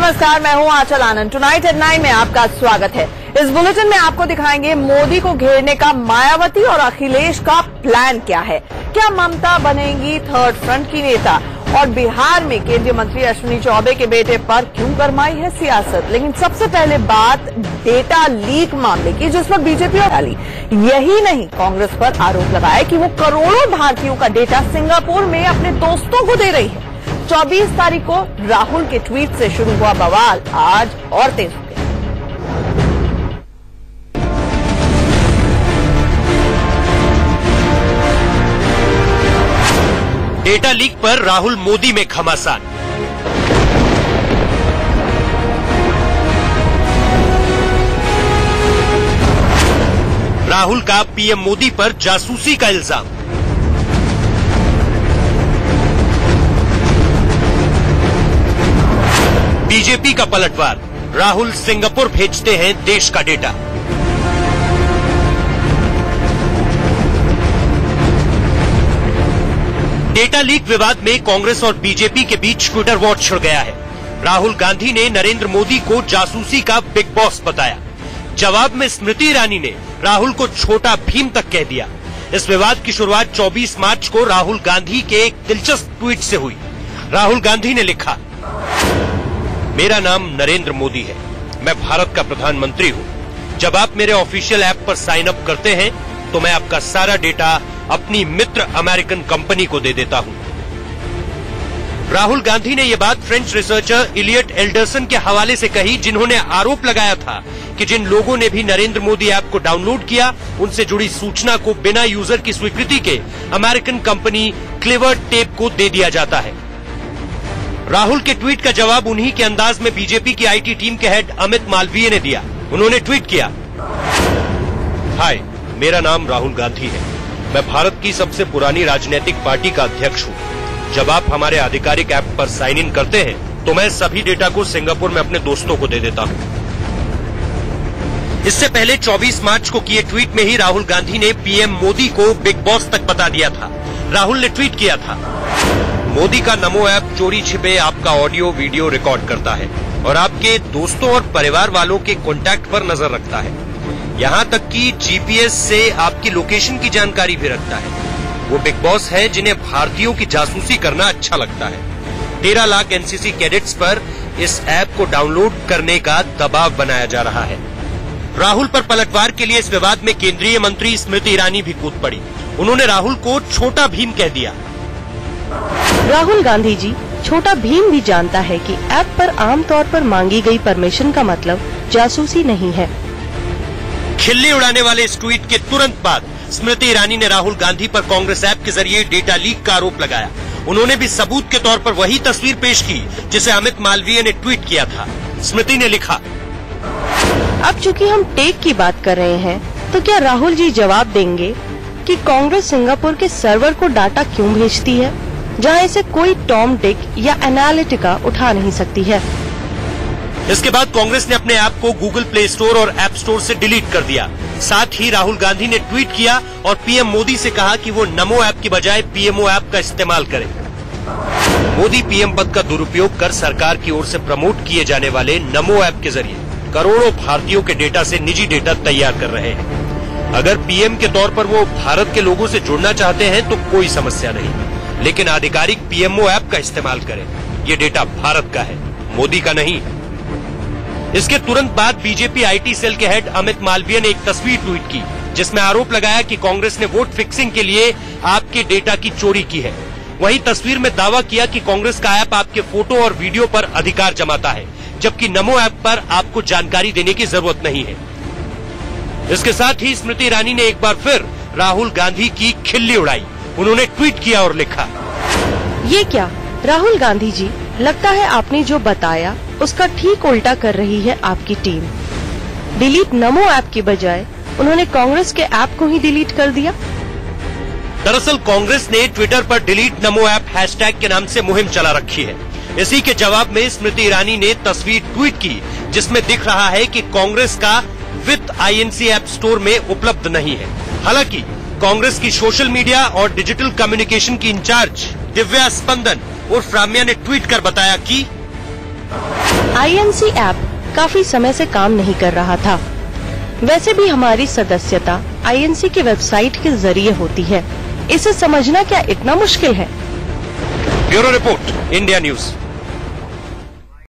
नमस्कार, मैं हूं आंचल आनंद। टुनाइट एट 9 में आपका स्वागत है। इस बुलेटिन में आपको दिखाएंगे मोदी को घेरने का मायावती और अखिलेश का प्लान क्या है। क्या ममता बनेंगी थर्ड फ्रंट की नेता, और बिहार में केंद्रीय मंत्री अश्विनी चौबे के बेटे पर क्यों गरमाई है सियासत। लेकिन सबसे पहले बात डेटा लीक मामले की, जिस पर बीजेपी और डाली। यही नहीं, कांग्रेस पर आरोप लगाया कि वो करोड़ों भारतीयों का डेटा सिंगापुर में अपने दोस्तों को दे रही है। 24 तारीख को राहुल के ट्वीट से शुरू हुआ बवाल आज और तेज हो गया। डेटा लीक पर राहुल मोदी में घमासान। राहुल का पीएम मोदी पर जासूसी का इल्जाम। बीजेपी का पलटवार, राहुल सिंगापुर भेजते हैं देश का डेटा। डेटा लीक विवाद में कांग्रेस और बीजेपी के बीच ट्विटर वॉर छिड़ गया है। राहुल गांधी ने नरेंद्र मोदी को जासूसी का बिग बॉस बताया। जवाब में स्मृति ईरानी ने राहुल को छोटा भीम तक कह दिया। इस विवाद की शुरुआत 24 मार्च को राहुल गांधी के एक दिलचस्प ट्वीट से हुई। राहुल गांधी ने लिखा, मेरा नाम नरेंद्र मोदी है, मैं भारत का प्रधानमंत्री हूँ। जब आप मेरे ऑफिशियल ऐप पर साइन अप करते हैं तो मैं आपका सारा डेटा अपनी मित्र अमेरिकन कंपनी को दे देता हूँ। राहुल गांधी ने यह बात फ्रेंच रिसर्चर इलियट एल्डरसन के हवाले से कही, जिन्होंने आरोप लगाया था कि जिन लोगों ने भी नरेंद्र मोदी ऐप को डाउनलोड किया, उनसे जुड़ी सूचना को बिना यूजर की स्वीकृति के अमेरिकन कंपनी क्लेवर टेप को दे दिया जाता है। राहुल के ट्वीट का जवाब उन्हीं के अंदाज में बीजेपी की आईटी टीम के हेड अमित मालवीय ने दिया। उन्होंने ट्वीट किया, हाय, मेरा नाम राहुल गांधी है, मैं भारत की सबसे पुरानी राजनीतिक पार्टी का अध्यक्ष हूँ। जब आप हमारे आधिकारिक ऐप पर साइन इन करते हैं तो मैं सभी डेटा को सिंगापुर में अपने दोस्तों को दे देता हूँ। इससे पहले 24 मार्च को किए ट्वीट में ही राहुल गांधी ने पीएम मोदी को बिग बॉस तक बता दिया था। राहुल ने ट्वीट किया था, मोदी का नमो ऐप चोरी छिपे आपका ऑडियो वीडियो रिकॉर्ड करता है और आपके दोस्तों और परिवार वालों के कॉन्टैक्ट पर नजर रखता है। यहाँ तक कि जीपीएस से आपकी लोकेशन की जानकारी भी रखता है। वो बिग बॉस है जिन्हें भारतीयों की जासूसी करना अच्छा लगता है। 13 लाख एनसीसी कैडेट्स पर इस ऐप को डाउनलोड करने का दबाव बनाया जा रहा है। राहुल पर पलटवार के लिए इस विवाद में केंद्रीय मंत्री स्मृति ईरानी भी कूद पड़ी। उन्होंने राहुल को छोटा भीम कह दिया। राहुल गांधी जी, छोटा भीम भी जानता है कि ऐप पर आमतौर पर मांगी गई परमिशन का मतलब जासूसी नहीं है। खिल्ली उड़ाने वाले इस ट्वीट के तुरंत बाद स्मृति ईरानी ने राहुल गांधी पर कांग्रेस ऐप के जरिए डेटा लीक का आरोप लगाया। उन्होंने भी सबूत के तौर पर वही तस्वीर पेश की जिसे अमित मालवीय ने ट्वीट किया था। स्मृति ने लिखा, अब चूंकि हम टेक की बात कर रहे हैं, तो क्या राहुल जी जवाब देंगे कि कांग्रेस सिंगापुर के सर्वर को डाटा क्यों भेजती है, जहां इसे कोई टॉम डिक या एनालिटिका उठा नहीं सकती है। इसके बाद कांग्रेस ने अपने ऐप को गूगल प्ले स्टोर और ऐप स्टोर से डिलीट कर दिया। साथ ही राहुल गांधी ने ट्वीट किया और पीएम मोदी से कहा कि वो नमो ऐप की बजाय पीएमओ ऐप का इस्तेमाल करें। मोदी पीएम पद का दुरुपयोग कर सरकार की ओर से प्रमोट किए जाने वाले नमो ऐप के जरिए करोड़ों भारतीयों के डेटा से निजी डेटा तैयार कर रहे हैं। अगर पीएम के तौर पर वो भारत के लोगों से जुड़ना चाहते हैं तो कोई समस्या नहीं, लेकिन आधिकारिक पीएमओ ऐप का इस्तेमाल करें। ये डेटा भारत का है, मोदी का नहीं। इसके तुरंत बाद बीजेपी आईटी सेल के हेड अमित मालवीय ने एक तस्वीर ट्वीट की, जिसमें आरोप लगाया कि कांग्रेस ने वोट फिक्सिंग के लिए आपके डेटा की चोरी की है। वहीं तस्वीर में दावा किया कि कांग्रेस का ऐप आपके फोटो और वीडियो पर अधिकार जमाता है, जबकि नमो ऐप पर आपको जानकारी देने की जरूरत नहीं है। इसके साथ ही स्मृति ईरानी ने एक बार फिर राहुल गांधी की खिल्ली उड़ाई। उन्होंने ट्वीट किया और लिखा, ये क्या राहुल गांधी जी, लगता है आपने जो बताया उसका ठीक उल्टा कर रही है आपकी टीम। डिलीट नमो ऐप की बजाय उन्होंने कांग्रेस के ऐप को ही डिलीट कर दिया। दरअसल कांग्रेस ने ट्विटर पर डिलीट नमो ऐप हैशटैग के नाम से मुहिम चला रखी है। इसी के जवाब में स्मृति ईरानी ने तस्वीर ट्वीट की, जिसमें दिख रहा है कि कांग्रेस का विथ INC ऐप स्टोर में उपलब्ध नहीं है। हालांकि कांग्रेस की सोशल मीडिया और डिजिटल कम्युनिकेशन की इंचार्ज दिव्या स्पंदन उर्फ राम्या ने ट्वीट कर बताया कि INC ऐप काफी समय से काम नहीं कर रहा था। वैसे भी हमारी सदस्यता INC की वेबसाइट के जरिए होती है। इसे समझना क्या इतना मुश्किल है? Bureau report, India news.